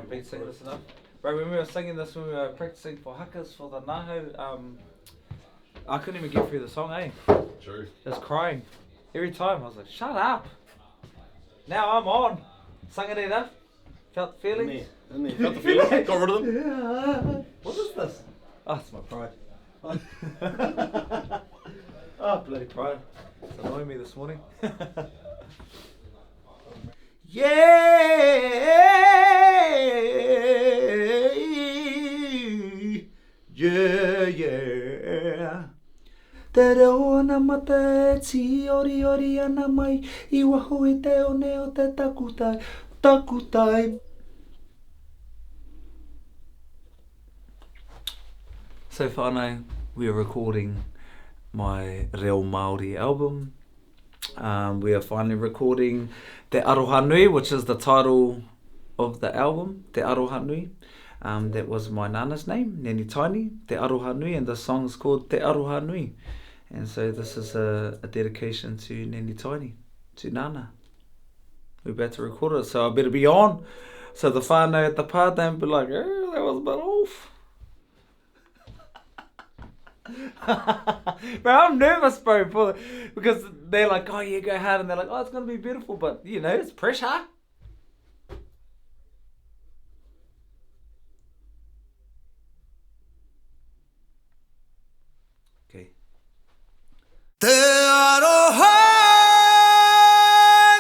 I've been singing this enough. Bro, when we were singing this, when we were practicing for hukas for the naho, I couldn't even get through the song, eh? True. Just crying. Every time I was like, shut up. Now I'm on. Sung it enough. Felt the feelings. Isn't he? Felt the feelings? Got rid of them? Yeah. What is this? Oh, it's my pride. Oh, bloody pride. It's annoying me this morning. Yeah, yeah. Te reo ana mata e ti ori ori ana mai I waho I te one o te takutai, takutai. So whānau, we are recording my Reo Māori album. We are finally recording Te Aroha Nui, which is the title of the album, Te Aroha Nui. That was my nana's name, Neni Tiny, Te Aroha Nui, and the song is called Te Aroha Nui. And so this is a dedication to Neni Tiny, to Nana. We're about to record it, so I better be on. So the whānau at the part don't be like, oh, that was a bit off. Bro, I'm nervous, bro, because they're like, oh yeah, go hard, and they're like, oh, it's gonna be beautiful, but you know, it's pressure. Okay. Te aroha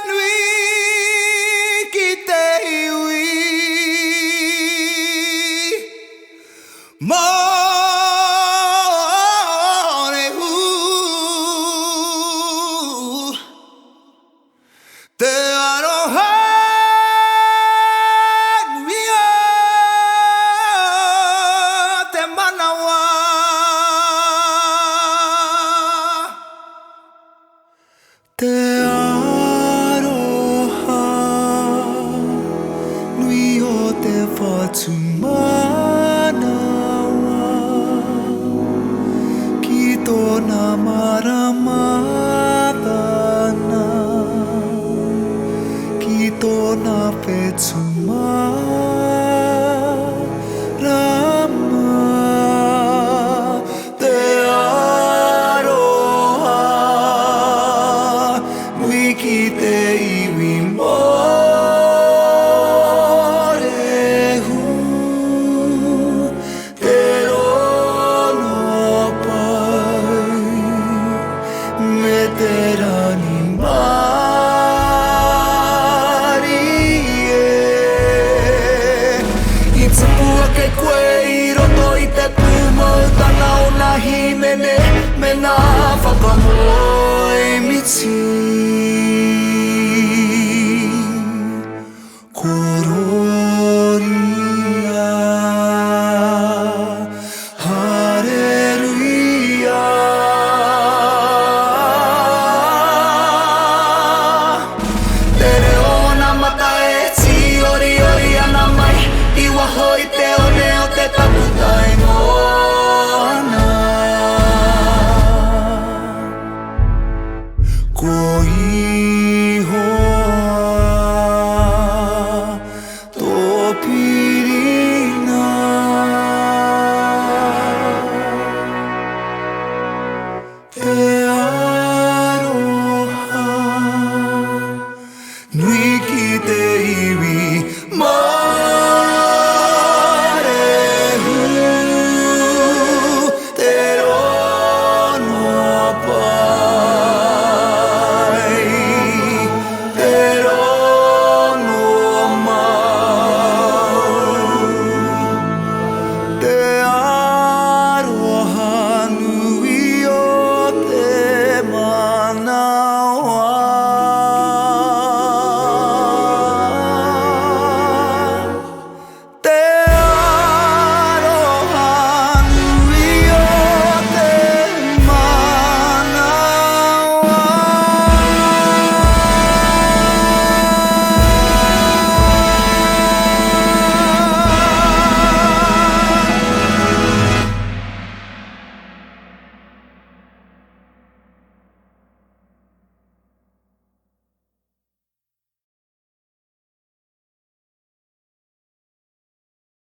nui ki te iwi Te aroha nui o te manawa Te aroha nui o te whatu manawa ki tōna maramatana ki tōna whetuma rama Te aroha nui ki te iwi morehu te rono pai me te rani mari I tupu ake koe I roto I te tūmautanga o nā himene me nā whakamoe miti